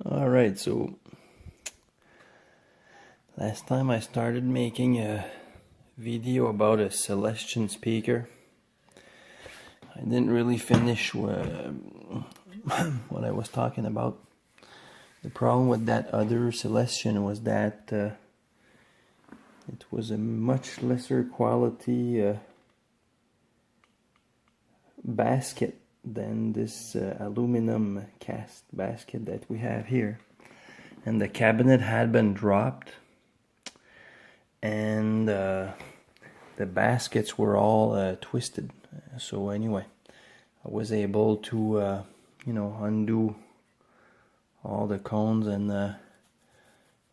Alright, so last time I started making a video about a Celestion speaker. I didn't really finish what I was talking about. The problem with that other Celestion was that it was a much lesser quality basket than this aluminum cast basket that we have here. And the cabinet had been dropped, and the baskets were all twisted. So anyway, I was able to undo all the cones and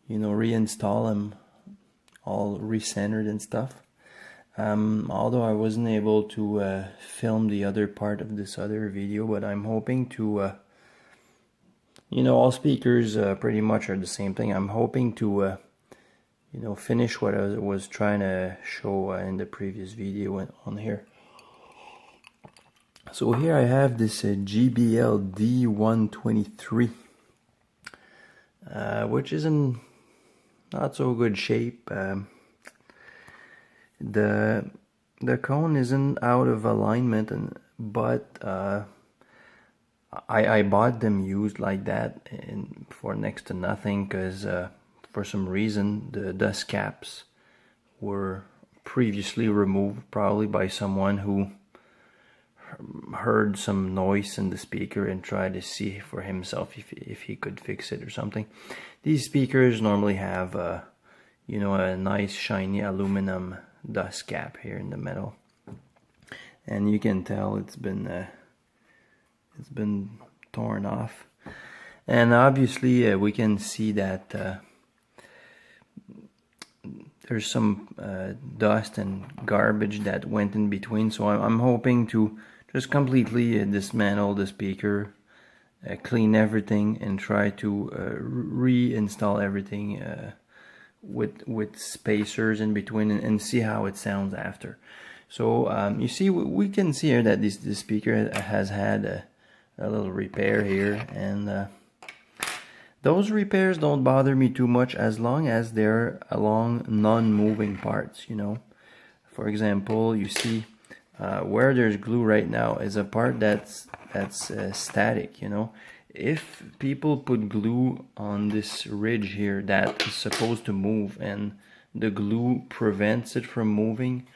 reinstall them all recentered and stuff. Although I wasn't able to film the other part of this other video, but I'm hoping to all speakers pretty much are the same thing. I'm hoping to finish what I was trying to show in the previous video on here. So here I have this JBL D123, which is in not so good shape. The cone isn't out of alignment, but I bought them used like that for next to nothing, because for some reason the dust caps were previously removed, probably by someone who heard some noise in the speaker and tried to see for himself if he could fix it or something. These speakers normally have a nice shiny aluminum dust cap here in the middle, and you can tell it's been torn off. And obviously we can see that there's some dust and garbage that went in between. So I'm hoping to just completely dismantle the speaker, clean everything, and try to reinstall everything with spacers in between, and see how it sounds after. So you see, we can see here that this speaker has had a little repair here, and those repairs don't bother me too much as long as they're along non-moving parts. For example, you see where there's glue right now is a part that's static. If people put glue on this ridge here that is supposed to move, and the glue prevents it from moving,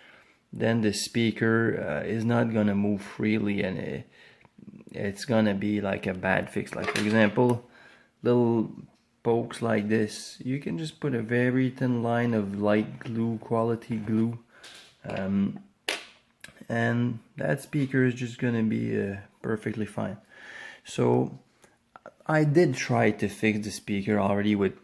then the speaker is not gonna move freely, and it's gonna be like a bad fix. Like, for example, little pokes like this, you can just put a very thin line of light glue, quality glue, and that speaker is just gonna be perfectly fine. So I did try to fix the speaker already with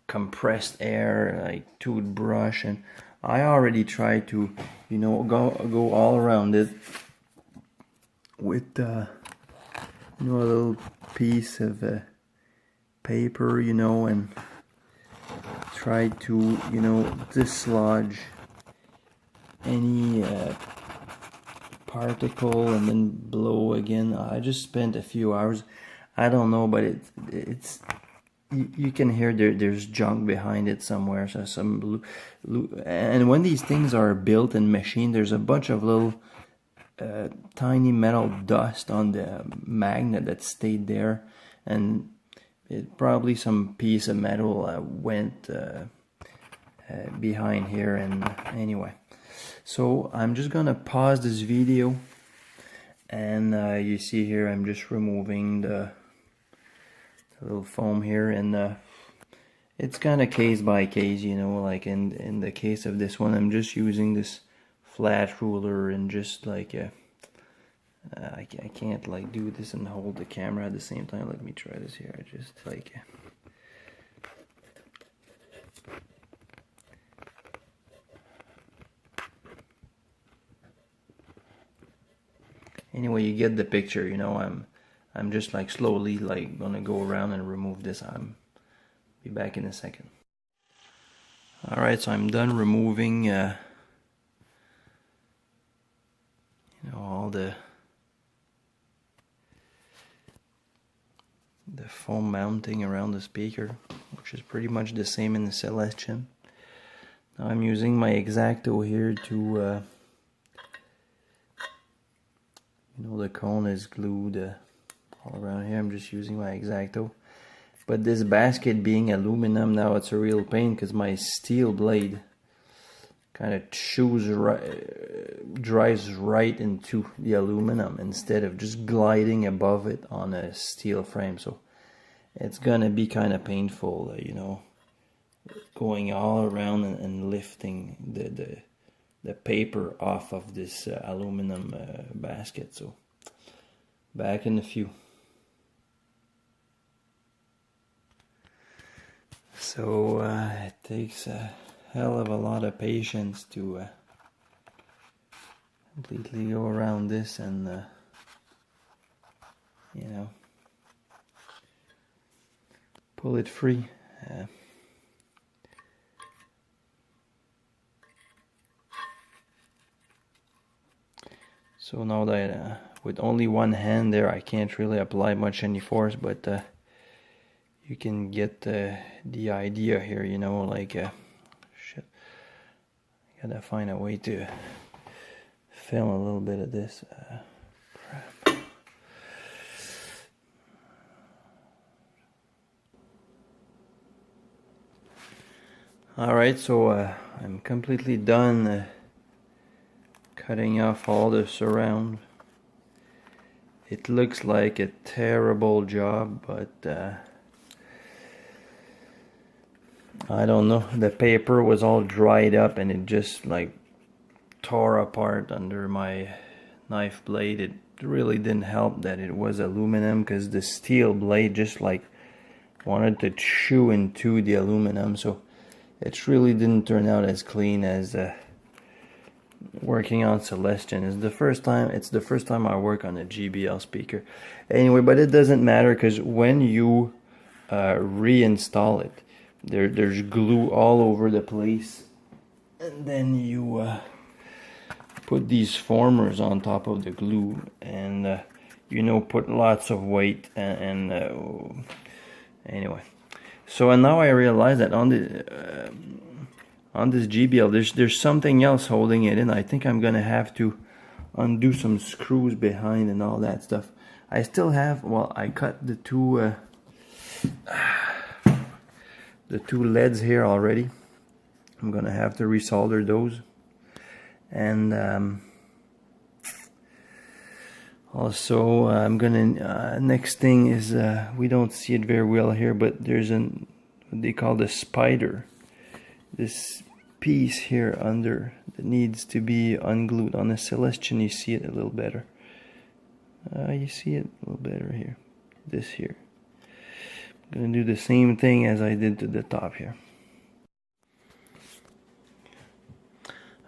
compressed air, like toothbrush, and I already tried to go all around it with a little piece of paper, and try to dislodge any particle, and then blow again. I just spent a few hours. I don't know, but it's you can hear there's junk behind it somewhere. So some and when these things are built and machined, there's a bunch of little tiny metal dust on the magnet that stayed there, and probably some piece of metal went behind here. And anyway, so I'm just gonna pause this video, and you see here I'm just removing the little foam here, and it's kind of case by case, like in the case of this one, I'm just using this flat ruler, and just like I can't like do this and hold the camera at the same time. Let me try this here. I just like anyway, you get the picture. I'm just like slowly like gonna go around and remove this. Be back in a second. Alright, so I'm done removing all the the foam mounting around the speaker, which is pretty much the same in the Celestion. Now I'm using my X-Acto here to, you know, the cone is glued all around here. I'm just using my X-Acto. But this basket being aluminum, now it's a real pain because my steel blade kind of drives right into the aluminum instead of just gliding above it on a steel frame. So it's gonna be kind of painful, you know, going all around and lifting the paper off of this aluminum basket. So back in a few. So it takes a hell of a lot of patience to completely go around this and you know, pull it free. So now that with only one hand there, I can't really apply much any force, but you can get the idea here, you know, like shit, I gotta find a way to film a little bit of this crap. Alright, so I'm completely done cutting off all the surround. It looks like a terrible job, but I don't know, the paper was all dried up and it just like tore apart under my knife blade. It really didn't help that it was aluminum, because the steel blade just like wanted to chew into the aluminum, so it really didn't turn out as clean as working on Celestion. It's the first time I work on a JBL speaker. Anyway, but it doesn't matter, because when you reinstall it, there's glue all over the place, and then you put these formers on top of the glue, and you know, put lots of weight and anyway. So and now I realize that on this JBL there's something else holding it in. I think I'm gonna have to undo some screws behind and all that stuff. I still have, well, I cut the two leads here already. I'm gonna have to resolder those, and also I'm gonna next thing is we don't see it very well here, but there's what they call the spider, this piece here under that needs to be unglued. On the Celestion you see it a little better. You see it a little better here, this here. I'm gonna do the same thing as I did to the top here.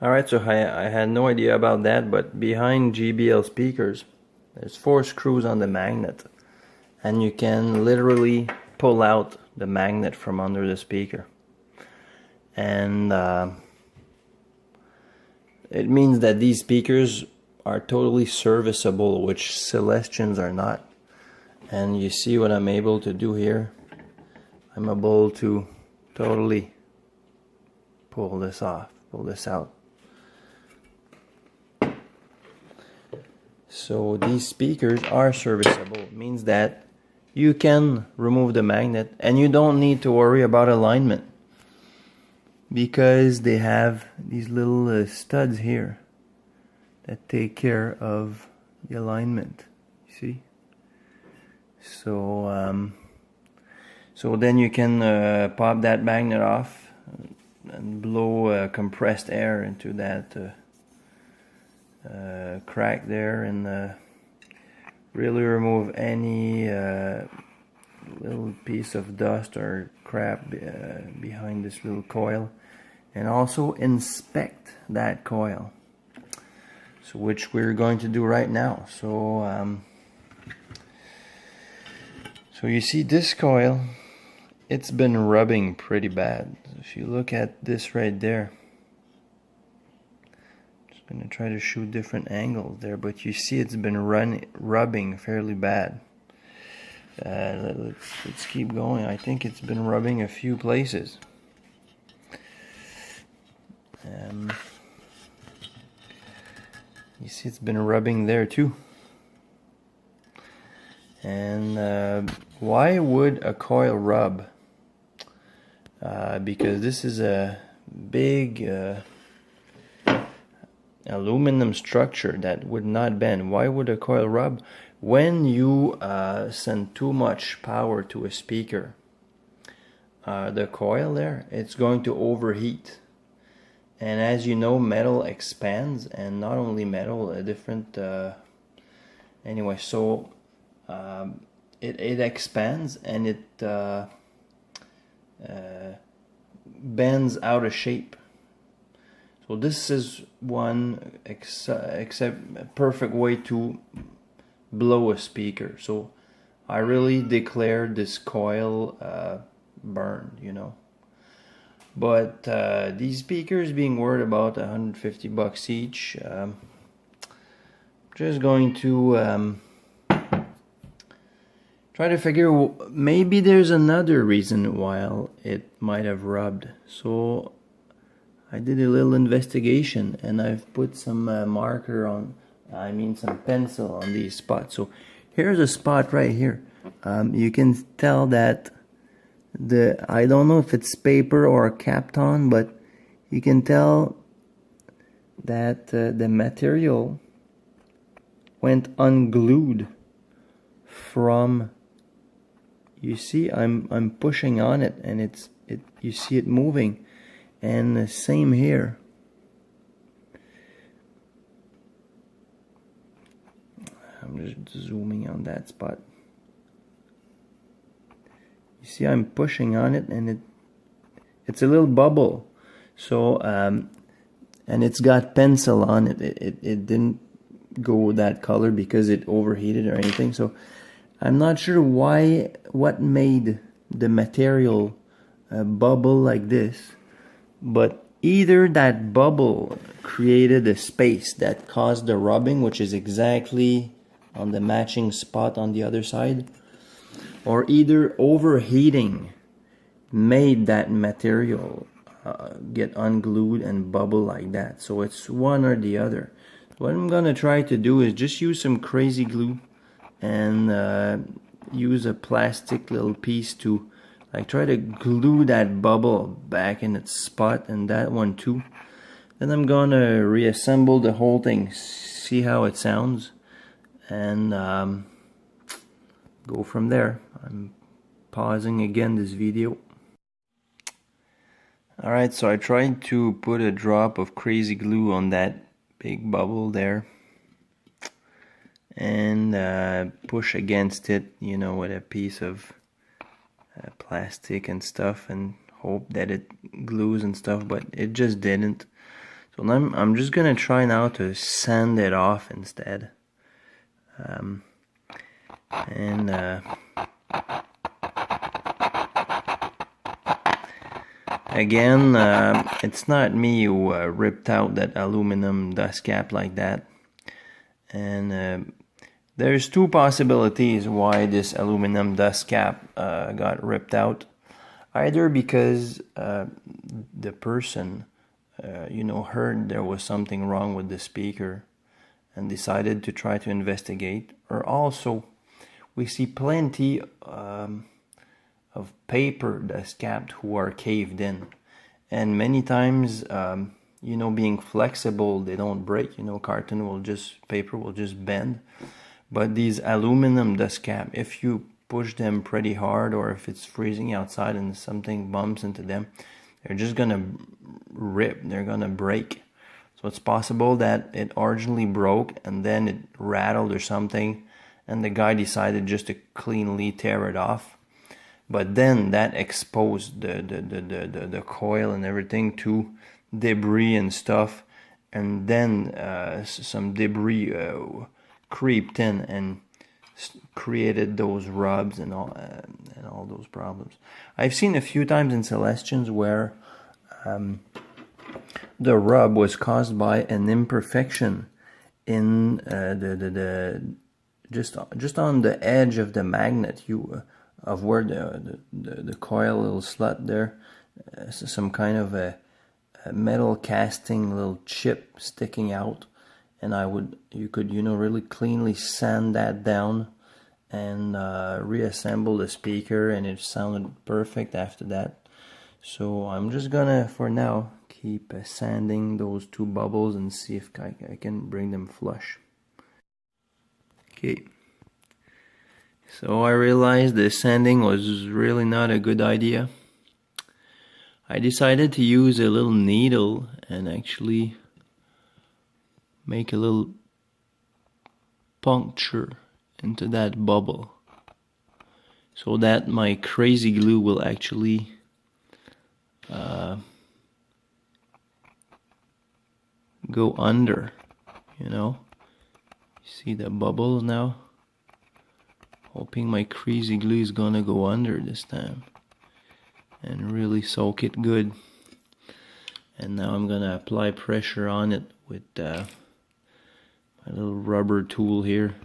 Alright, so I had no idea about that, but behind JBL speakers there's 4 screws on the magnet, and you can literally pull out the magnet from under the speaker, and it means that these speakers are totally serviceable, which Celestions are not. And you see what I'm able to do here. I'm able to totally pull this off, pull this out. So these speakers are serviceable. It means that you can remove the magnet and you don't need to worry about alignment, because they have these little studs here that take care of the alignment. You see? So so then you can pop that magnet off and blow compressed air into that crack there, and really remove any little piece of dust or crap behind this little coil, and also inspect that coil, so which we're going to do right now. So so you see this coil, it's been rubbing pretty bad. If you look at this right there, just gonna try to shoot different angles there, but you see it's been rubbing fairly bad. Let's keep going. I think it's been rubbing a few places. You see, it's been rubbing there too. And why would a coil rub? Because this is a big aluminum structure that would not bend. Why would a coil rub? When you send too much power to a speaker, the coil there, it's going to overheat. And as you know, metal expands, and not only metal, a different anyway, so it expands and it bends out of shape. So this is one perfect way to blow a speaker. So I really declared this coil burned, you know. But these speakers being worth about $150 each, just going to try to figure, maybe there's another reason why it might have rubbed. So I did a little investigation, and I've put some marker on, some pencil on these spots. So here's a spot right here. You can tell that I don't know if it's paper or Kapton, but you can tell that the material went unglued from, you see, I'm pushing on it, and you see it moving. And the same here. I'm just zooming on that spot. You see, I'm pushing on it, and it's a little bubble. So and it's got pencil on it. It didn't go that color because it overheated or anything. So I'm not sure what made the material bubble like this. But either that bubble created a space that caused the rubbing, which is exactly on the matching spot on the other side, or either overheating made that material get unglued and bubble like that. So it's one or the other. What I'm gonna try to do is just use some crazy glue and use a plastic little piece to try to glue that bubble back in its spot, and that one too. Then I'm gonna reassemble the whole thing, see how it sounds, and go from there. I'm pausing again this video. Alright, so I tried to put a drop of crazy glue on that big bubble there and push against it, you know, with a piece of plastic and stuff, and hope that it glues and stuff, but it just didn't. So now I'm just gonna try now to sand it off instead. Again, it's not me who ripped out that aluminum dust cap like that, and there's two possibilities why this aluminum dust cap got ripped out. Either because the person, heard there was something wrong with the speaker and decided to try to investigate, or also we see plenty of paper dust caps who are caved in, and many times, being flexible, they don't break. Paper will just bend. But these aluminum dust cap, if you push them pretty hard, or if it's freezing outside and something bumps into them, they're just gonna rip, they're gonna break. So it's possible that it originally broke and then it rattled or something, and the guy decided just to cleanly tear it off. But then that exposed the coil and everything to debris and stuff, and then some debris creeped in and created those rubs and all those problems. I've seen a few times in Celestions where the rub was caused by an imperfection in the just on the edge of the magnet, of where the coil little slot there, some kind of a metal casting little chip sticking out, and you could really cleanly sand that down and reassemble the speaker, and it sounded perfect after that. So I'm just gonna, for now, keep sanding those two bubbles and see if I can bring them flush. Okay, so I realized the sanding was really not a good idea. I decided to use a little needle and actually make a little puncture into that bubble so that my crazy glue will actually go under, See the bubble now? Hoping my crazy glue is gonna go under this time and really soak it good. And now I'm gonna apply pressure on it with my little rubber tool here.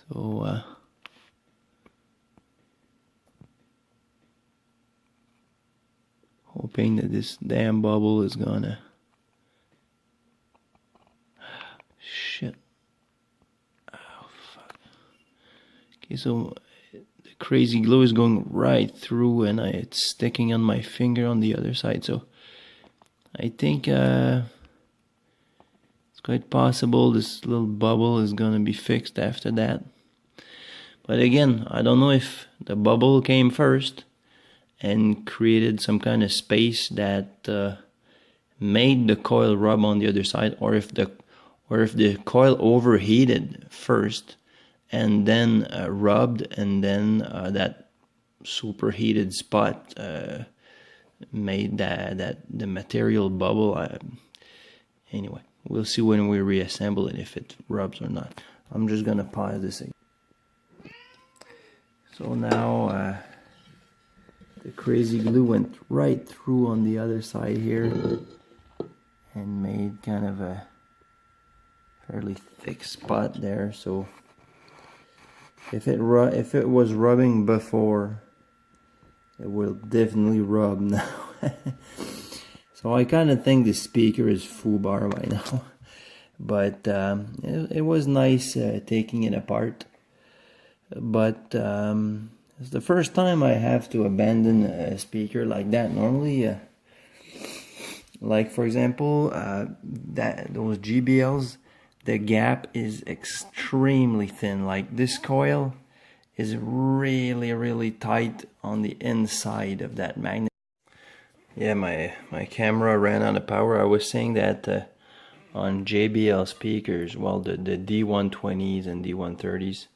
So hoping that this damn bubble is gonna shit. Oh fuck. Okay, so the crazy glue is going right through, and it's sticking on my finger on the other side. So I think it's quite possible this little bubble is gonna be fixed after that. But again, I don't know if the bubble came first and created some kind of space that made the coil rub on the other side, or if the coil overheated first and then rubbed, and then that superheated spot made that the material bubble. Anyway, we'll see when we reassemble it if it rubs or not. I'm just gonna pause this again. So now the crazy glue went right through on the other side here and made kind of a fairly thick spot there. So if it was rubbing before, it will definitely rub now. So I kind of think the speaker is foobar by now, but it was nice taking it apart. But it's the first time I have to abandon a speaker like that. Normally, like for example, those JBLs, the gap is extremely thin. Like this coil is really tight on the inside of that magnet. Yeah, my camera ran out of power. I was saying that on JBL speakers, well, the D120s and D130s,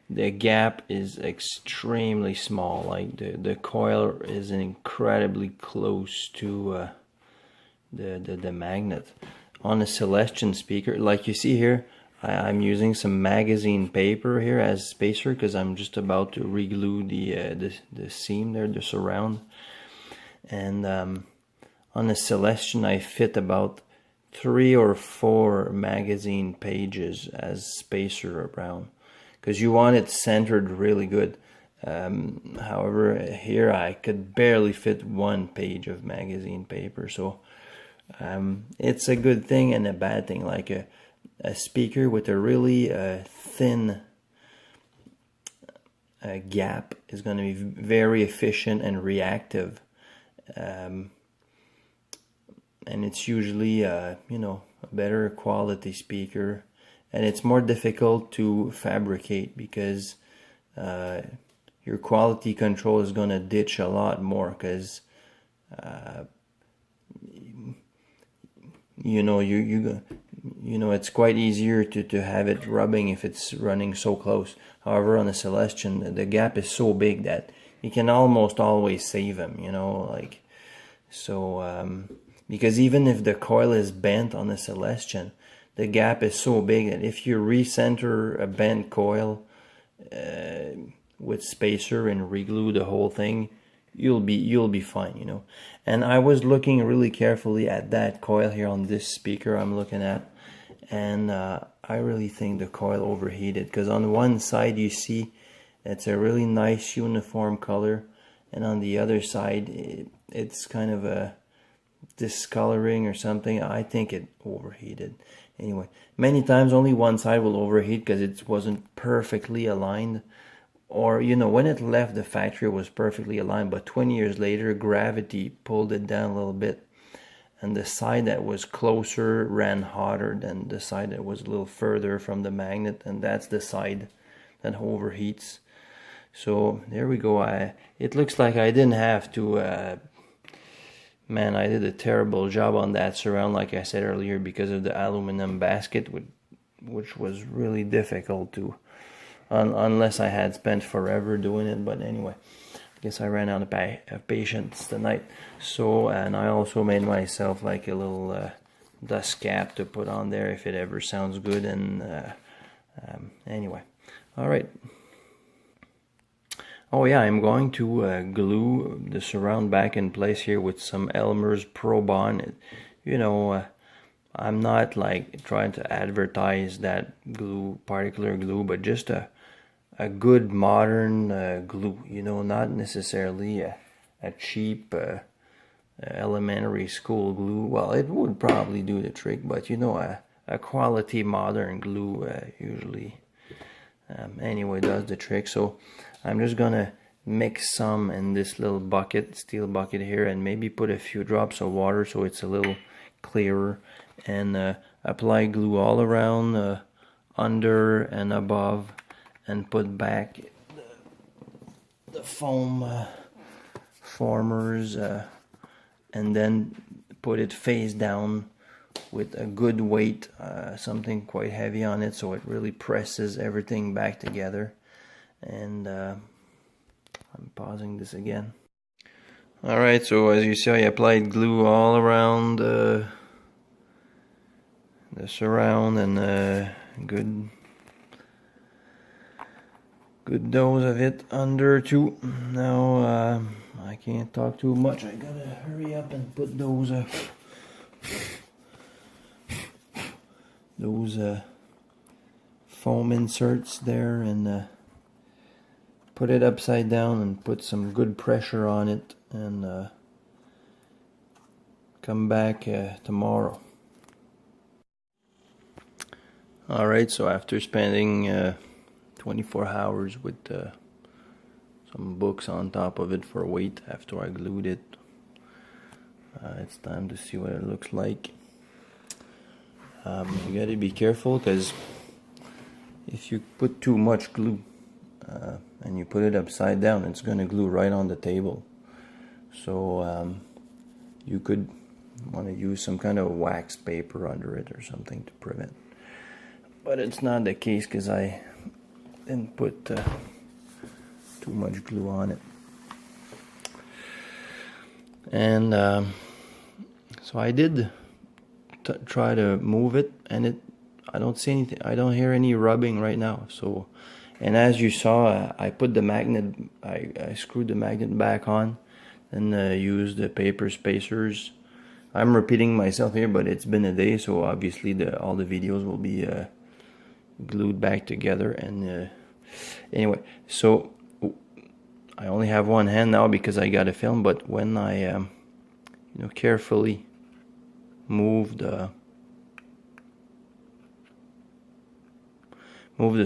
the gap is extremely small. Like the coil is incredibly close to the magnet. On a Celestion speaker, like you see here, I'm using some magazine paper here as spacer because I'm just about to re-glue the seam there, the surround. And on a Celestion, I fit about 3 or 4 magazine pages as spacer around, because you want it centered really good. However, here I could barely fit 1 page of magazine paper. So it's a good thing and a bad thing. Like a speaker with a really thin gap is going to be very efficient and reactive, and it's usually a better quality speaker, and it's more difficult to fabricate because your quality control is going to ditch a lot more, because it's quite easier to have it rubbing if it's running so close. However, on a Celestion, the gap is so big that you can almost always save them, because even if the coil is bent on a Celestion, the gap is so big that if you recenter a bent coil with spacer and reglue the whole thing, you'll be fine, And I was looking really carefully at that coil here on this speaker I'm looking at, and I really think the coil overheated, because on one side you see it's a really nice uniform color, and on the other side it's kind of a discoloring or something. I think it overheated. Anyway, many times only one side will overheat because it wasn't perfectly aligned, or you know, when it left the factory it was perfectly aligned, but 20 years later gravity pulled it down a little bit, and the side that was closer ran hotter than the side that was a little further from the magnet, and that's the side that overheats. So there we go. It looks like I didn't have to man, I did a terrible job on that surround, like I said earlier, because of the aluminum basket, which was really difficult to, unless I had spent forever doing it. But anyway, I guess I ran out of patience tonight. So, and I also made myself like a little dust cap to put on there if it ever sounds good. And anyway, all right. Oh yeah, I'm going to glue the surround back in place here with some Elmer's Pro Bond. You know, I'm not like trying to advertise that glue, particular glue, but just a good modern glue. You know, not necessarily a cheap elementary school glue. Well, it would probably do the trick, but you know, a quality modern glue usually anyway does the trick. So I'm just gonna mix some in this little bucket, steel bucket here, and maybe put a few drops of water so it's a little clearer, and apply glue all around, under and above, and put back the foam formers, and then put it face down with a good weight, something quite heavy on it, so it really presses everything back together. And I'm pausing this again. Alright, so as you see, I applied glue all around the surround, and good dose of it under too. Now I can't talk too much, I gotta hurry up and put those foam inserts there, and put it upside down and put some good pressure on it, and come back tomorrow. Alright, so after spending 24 hours with some books on top of it for weight after I glued it, it's time to see what it looks like. You gotta be careful, because if you put too much glue and you put it upside down, it's gonna glue right on the table. So you could want to use some kind of wax paper under it or something to prevent. But it's not the case, because I didn't put too much glue on it. And so I did try to move it, and I don't see anything, I don't hear any rubbing right now. So, and as you saw, I put the magnet, I screwed the magnet back on, and used the paper spacers. I'm repeating myself here, but it's been a day, so obviously all the videos will be glued back together. And anyway, so I only have one hand now because I got to film, but when I you know, carefully move the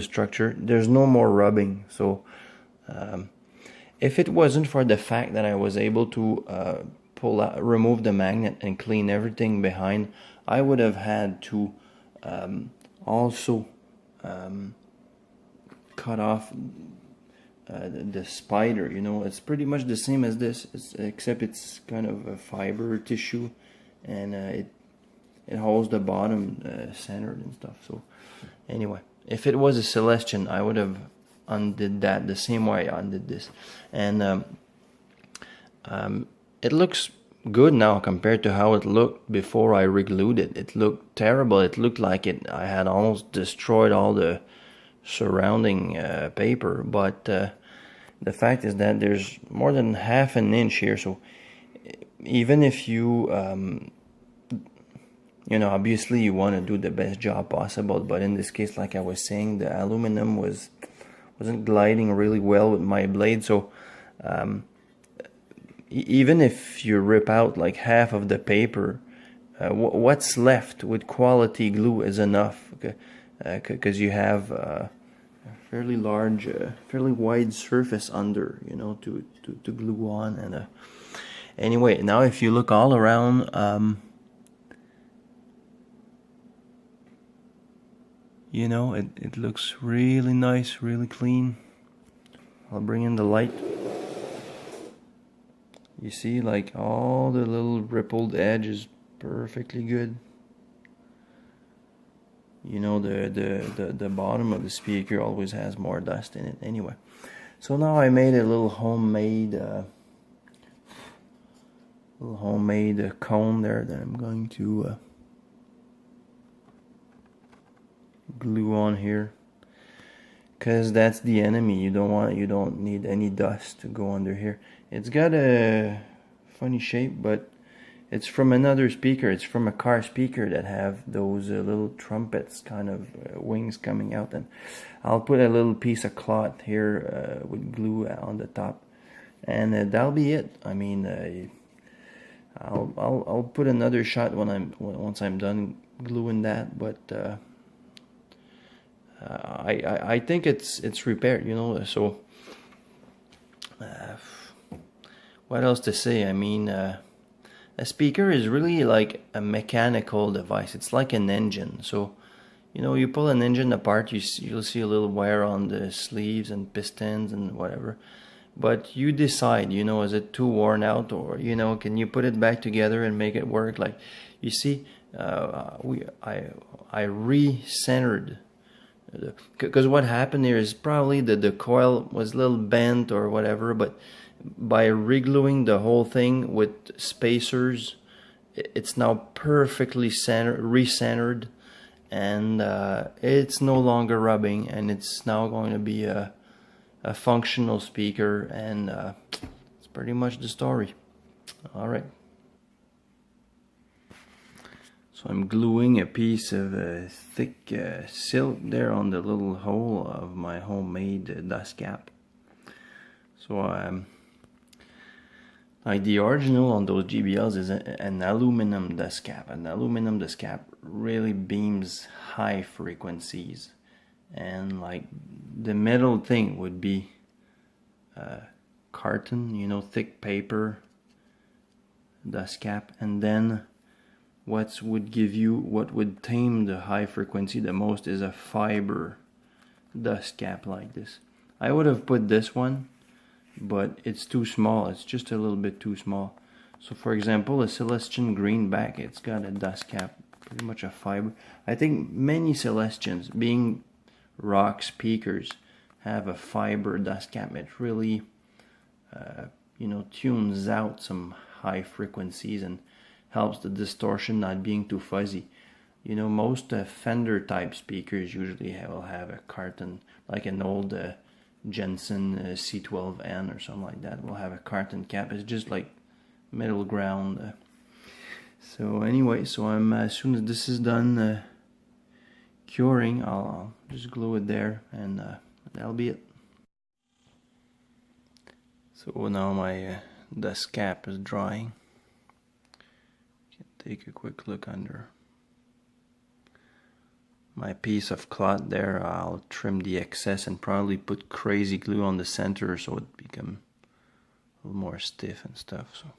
structure, there's no more rubbing. So if it wasn't for the fact that I was able to remove the magnet and clean everything behind, I would have had to also cut off the spider. You know, it's pretty much the same as this, except it's kind of a fiber tissue, and it holds the bottom centered and stuff. So anyway, if it was a Celestion, I would have undid that the same way I undid this. And it looks good now compared to how it looked before I re-glued it. It looked terrible. It looked like I had almost destroyed all the surrounding paper. But the fact is that there's more than half an inch here. So even if you you know, obviously you want to do the best job possible, but in this case, like I was saying, the aluminum wasn't gliding really well with my blade. So even if you rip out like half of the paper, what's left with quality glue is enough, because you have a fairly large, fairly wide surface under, you know, to glue on. And anyway, now if you look all around, you know, it looks really nice, really clean. I'll bring in the light. You see, like, all the little rippled edge is perfectly good. You know, the bottom of the speaker always has more dust in it. Anyway, so now I made a little homemade cone there that I'm going to glue on here, because that's the enemy. You don't need any dust to go under here. It's got a funny shape, but it's from another speaker. It's from a car speaker that have those little trumpets kind of wings coming out. And I'll put a little piece of cloth here with glue on the top, and that'll be it. I mean, I'll put another shot once I'm done gluing that, but I think it's repaired, you know. So what else to say? I mean, a speaker is really like a mechanical device. It's like an engine. So, you know, you pull an engine apart, you'll see a little wear on the sleeves and pistons and whatever. But you decide, you know, is it too worn out, or, you know, can you put it back together and make it work? Like, you see, I re-centered, because what happened here is probably the coil was a little bent or whatever, but by re-gluing the whole thing with spacers, it's now perfectly re-centered, and it's no longer rubbing, and it's now going to be a functional speaker, and it's pretty much the story. Alright, so I'm gluing a piece of thick silk there on the little hole of my homemade dust cap. So like the original on those JBLs is an aluminum dust cap. An aluminum dust cap really beams high frequencies, and like the metal thing would be carton, you know, thick paper dust cap, and then what would tame the high frequency the most is a fiber dust cap like this. I would have put this one, but it's too small. It's just a little bit too small. So for example, a Celestion greenback, it's got a dust cap, pretty much a fiber. I think many Celestions, being rock speakers, have a fiber dust cap. It really you know, tunes out some high frequencies and helps the distortion not being too fuzzy. You know, most Fender type speakers usually will have a carton, like an old Jensen C12N or something like that will have a carton cap. It's just like middle ground. So anyway, so I'm as soon as this is done curing, I'll just glue it there, and that'll be it. So now my dust cap is drying. Take a quick look under my piece of cloth there. I'll trim the excess and probably put crazy glue on the center so it become a little more stiff and stuff. So